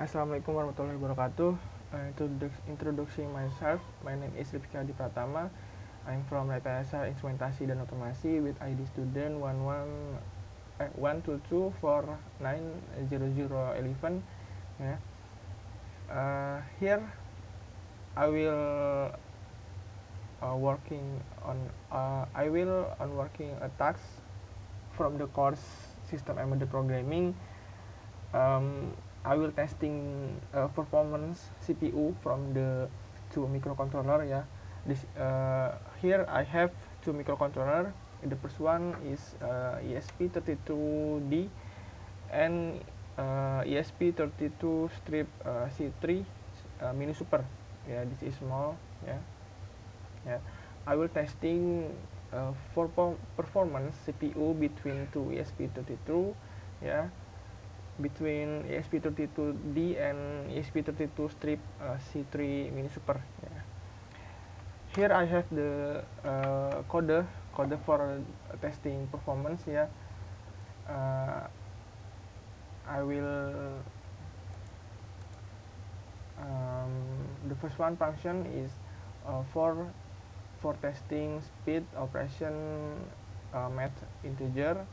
Assalamualaikum warahmatullahi wabarakatuh. Introducing myself. My name is Rifki Adi Pratama. I'm from Rekayasa Instrumentasi dan Otomasi with ID student 122490011. Yeah. Here I will working a task from the course System Embedded Programming. I will testing performance CPU from the two microcontroller. Here I have two microcontroller. The first one is ESP32D and ESP32 strip C3 mini super. This is small. I will testing for performance CPU between two ESP32. Between ESP32D and ESP32 strip C3 mini super. Here I have the code for testing performance. I will the first one function is for testing speed operation math integer.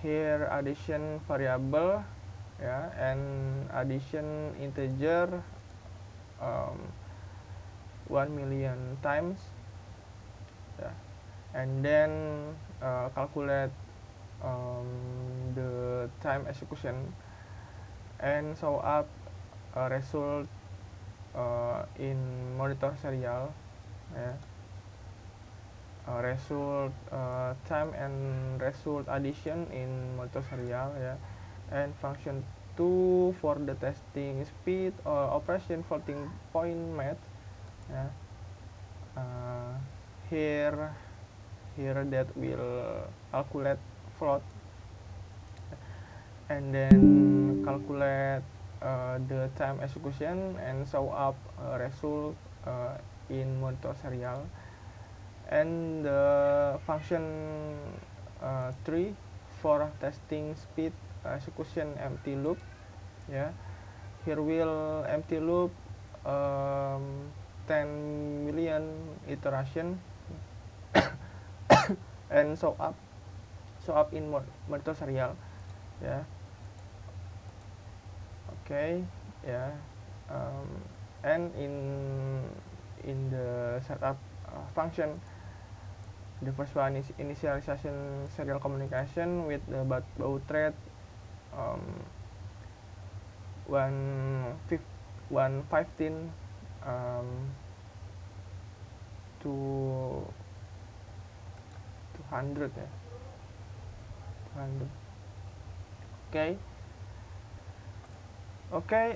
Here addition variable, and addition integer 1 million times, and then calculate the time execution and show up a result in monitor serial. Result time and result addition in monitor serial. And function 2 for the testing speed operation floating point math. Here that will calculate float and then calculate the time execution and show up result in monitor serial. And the function 3 for testing speed execution empty loop. Here will empty loop 10 million iteration and show up in monitor serial. And in the setup function, the first one is initialization serial communication with the baud rate 115 to 200. 200.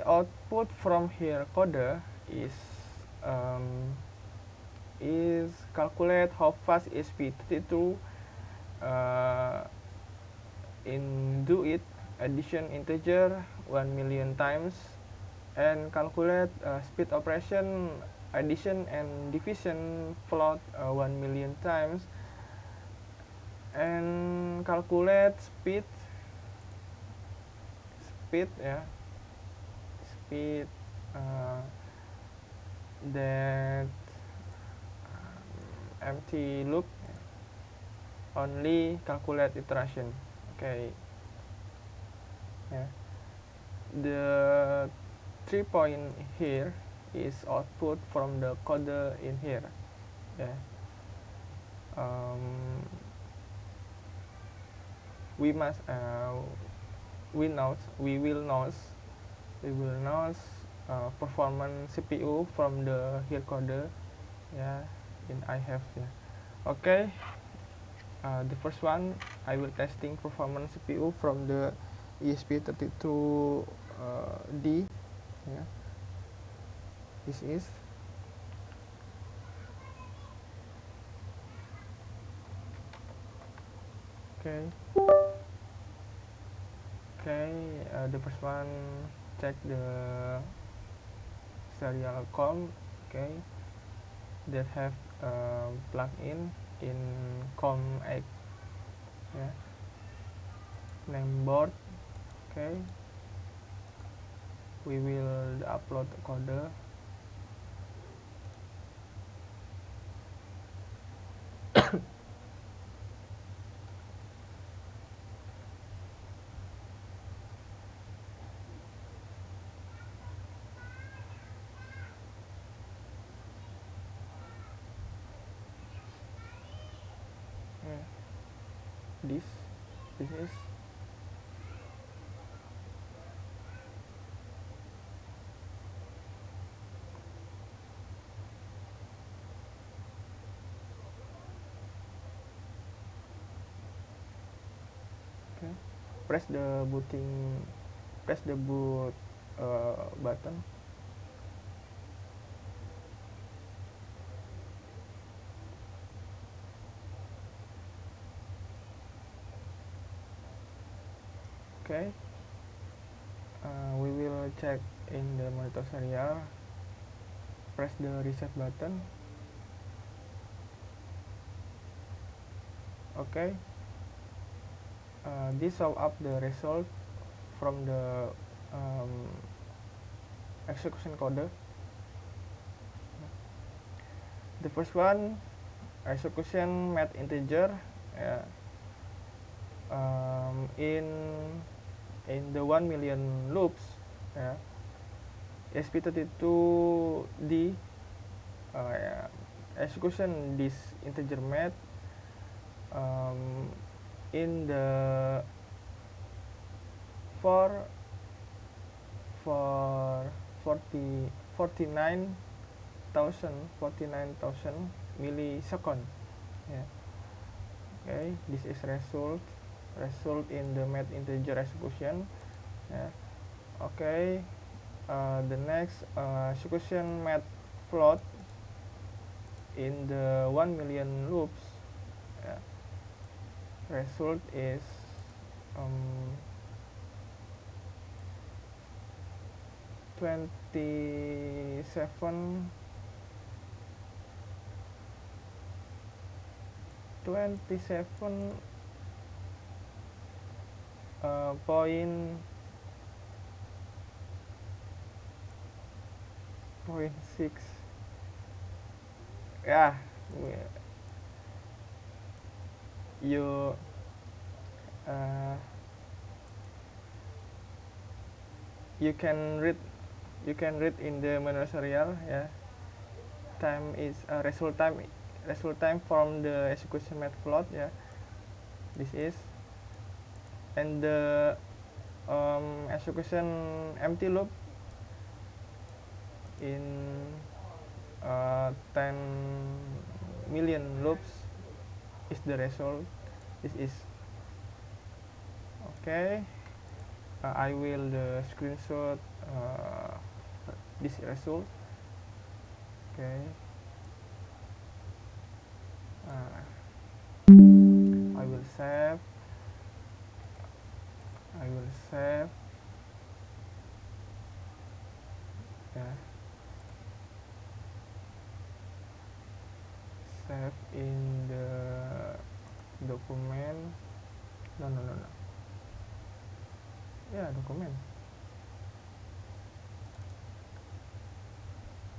Output from here code is calculate how fast ESP32 in do it addition integer 1 million times and calculate speed operation addition and division float 1 million times and calculate speed that empty loop only calculate iteration. The 3 point here is output from the code in here. We will know performance CPU from the here code. In I have. The first one I will testing performance CPU from the ESP32D. This is the first one check the serial COM that have plug in COM8. name board. Okay, we will upload the code. Yeah, this is okay. Press the boot button. Okay, we will check in the monitor serial. Press the reset button. Okay, this show up the result from the execution code. The first one, execution math integer, yeah, in the 1 million loops, yeah, ESP32D yeah, execution this integer math in the for 40 49,000 millisecond. Yeah. Okay, this is result in the math integer execution. Yeah. Okay, the next execution math float in the 1 million loops. Yeah. Result is um, 27 point 6. Yeah, you uh, you can read in the manual serial. Yeah, time is result time from the execution math float. Yeah, this is, and the execution empty loop in 10 million loops is the result. This is okay. I will the screenshot this result. Okay, I will save. Yeah, save in the document. No. Yeah, document.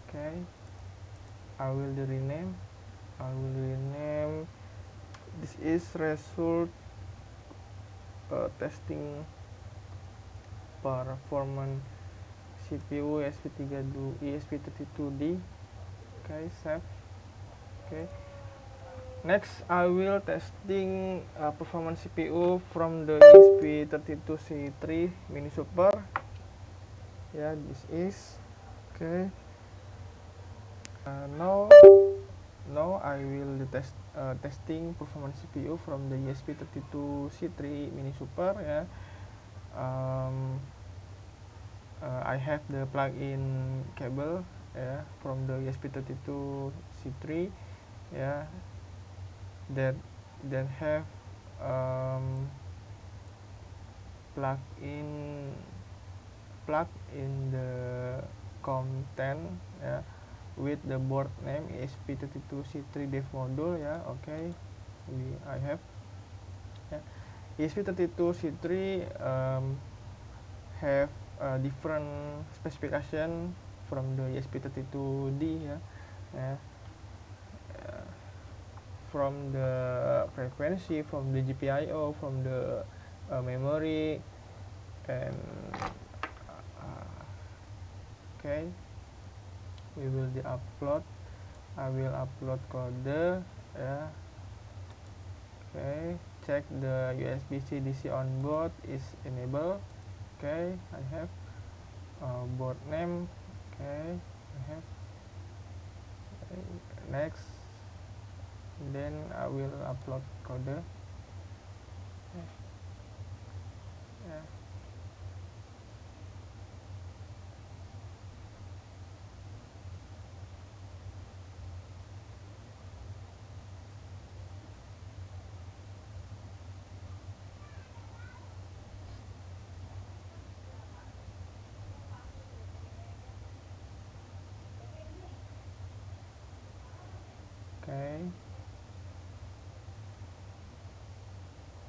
Okay, I will rename. This is result testing performance CPU ESP32D. Okay, save. Okay, next I will testing performance CPU from the ESP32C3 mini super. Yeah, this is okay. Now I will testing performance CPU from the ESP32C3 mini super. Yeah, I have the plug-in cable, yeah, from the ESP32C3, yeah, that have plug in the COM10, yeah, with the board name ESP32C3 dev module. Yeah, okay, I have, yeah. ESP32C3 have different specification from the ESP32D, yeah, from the frequency, from the GPIO, from the memory, and okay, we will upload. I will upload code, yeah. Okay, check the USB-C DC on board is enabled. Okay, I have board name. Okay, I have. Okay, next, then I will upload code. Okay. Yeah. Okay,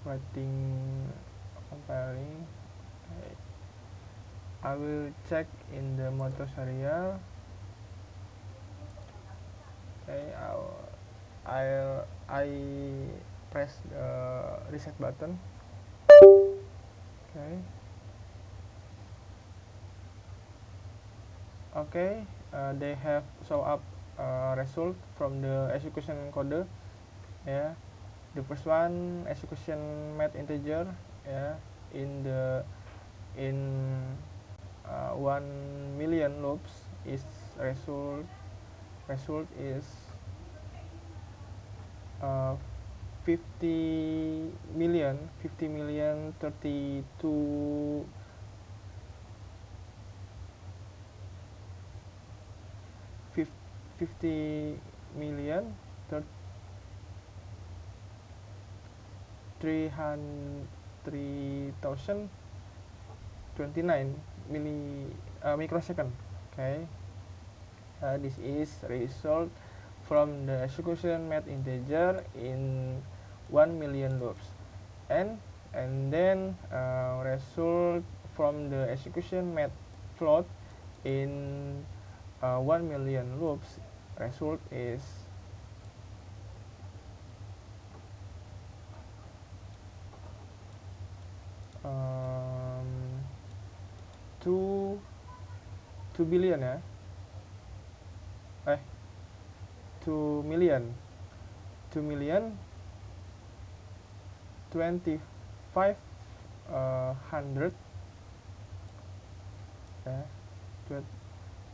writing, comparing. Okay. I will check in the motor serial. Okay, I press the reset button. Okay. Okay, they have show up result from the execution code. Yeah, the first one execution math integer. Yeah, in 1 million loops is result is 50 million 32 50 million 3029 microsecond. Okay, this is result from the execution math integer in 1 million loops, and then result from the execution math float in 1 million loops. Result is 2 billion, ya, 2 million 2500, ya,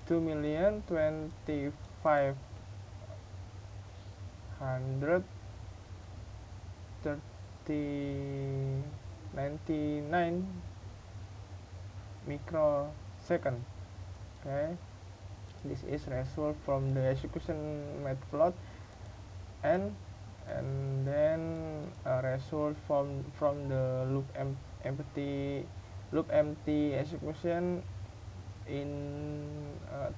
2 million 2500 99 microsecond. Okay, this is result from the execution math float, and then result from the empty execution in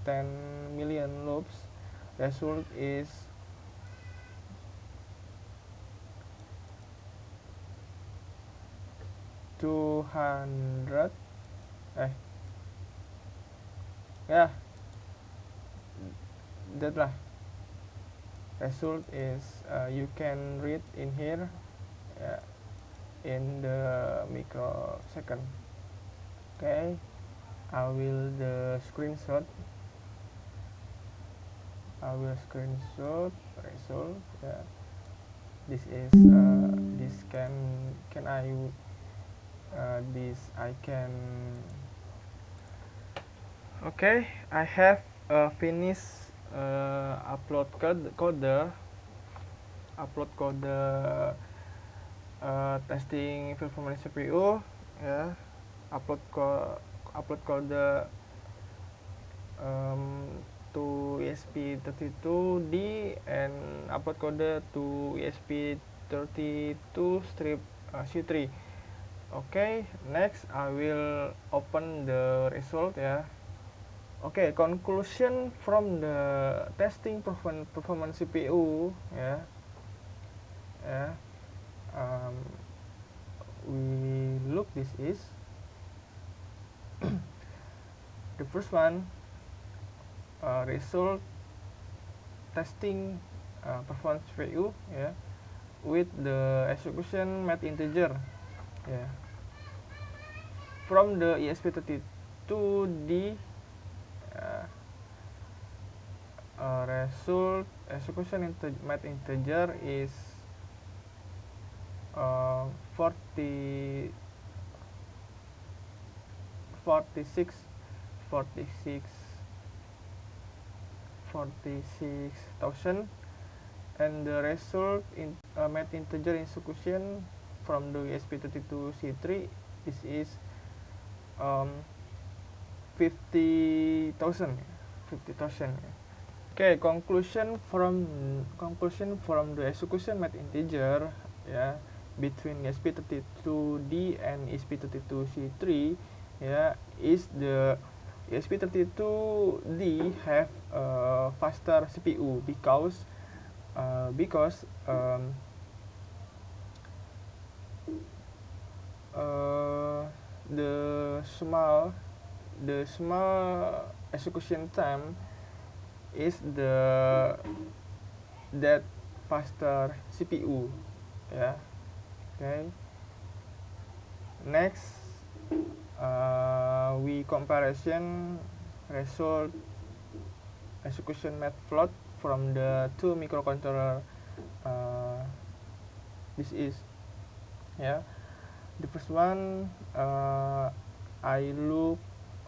10 million loops. Result is 200, ya, that lah. Result is you can read in here, in the microsecond. Okay, I will screenshot result. Yeah, this is this can I this I can. Okay, I have finished upload code testing performance CPU, ya, upload code to ESP32D and upload code to ESP32 strip C3. Okay, next I will open the result, ya. Okay, conclusion from the testing performance CPU, ya, we look, this is the first one, result testing performance CPU, yeah, with the execution math integer, yeah, from the ESP32D. Result execution math integer is 40 46 46 46,000, and the result in math integer execution from the ESP32C3, this is 50,000. Okay, conclusion from the execution math integer, yeah, between ESP32D and ESP32C3, yeah, is the ESP32D have a faster CPU because the small execution time is that faster CPU, yeah. Okay, next we comparison result execution matplotlib from the two microcontroller. This is, yeah, the first one, I look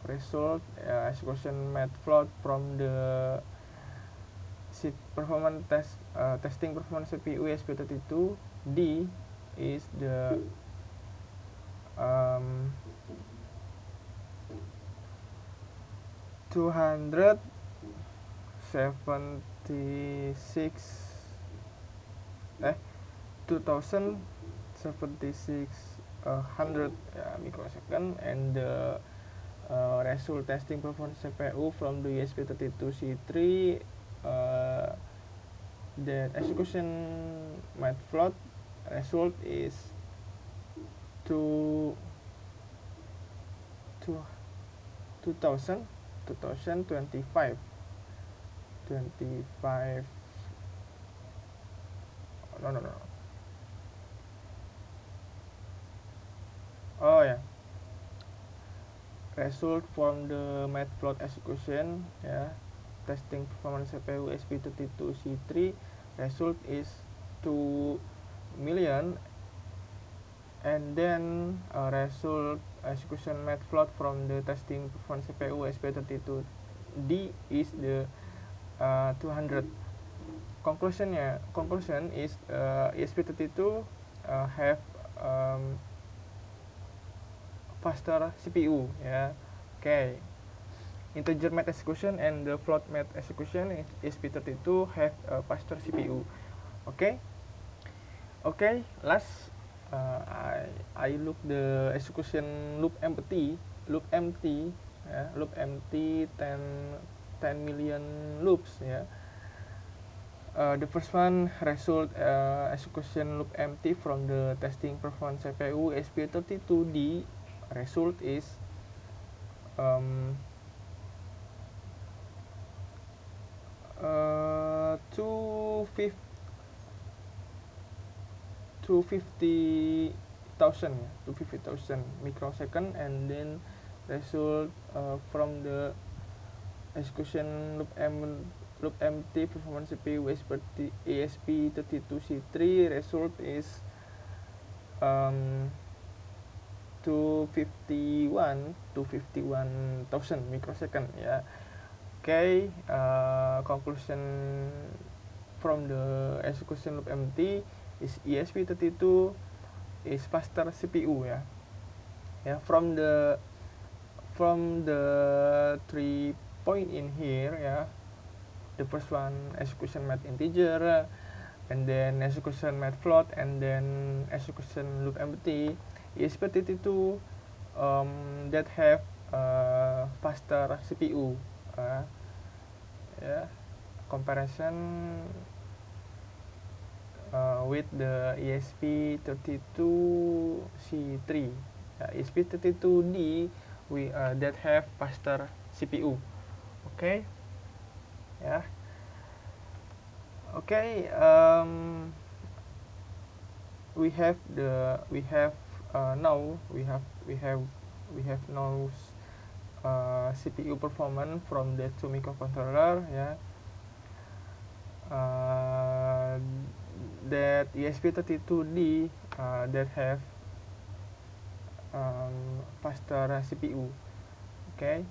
result execution matplotlib from the performance testing performance CPU ESP32D is the 2076 microsecond, and the result testing performance CPU from the ESP32C3, the execution matplotlib result is 2025 no. Oh yeah, result from the matplotlib execution, yeah, testing performance CPU ESP32C3, result is 2 million, and then result execution matplotlib from the testing performance CPU ESP32D is the 200. Conclusion is ESP32 have faster CPU, ya. Okay, integer math execution and the float math execution in ESP32 have a faster CPU. Okay, last I look the execution loop empty, yeah, loop empty 10 million loops, yeah. The first one, result execution loop empty from the testing performance CPU ESP32D, result is 250,000 microsecond, and then result from the execution loop empty performance CPU ESP32C3, result is 251,000 microsecond, ya. Okay, conclusion from the execution loop empty is ESP32 is faster CPU, ya. Yeah, from the 3 point in here, yeah, the first one execution math integer, and then execution matplotlib, and then execution loop empty, ESP32 that have faster CPU, yeah. Comparison with the ESP32C3. ESP32D that have faster CPU. Okay, yeah. Okay, we have now we have now CPU performance from the two microcontroller, yeah. That ESP32D that have faster CPU. Okay,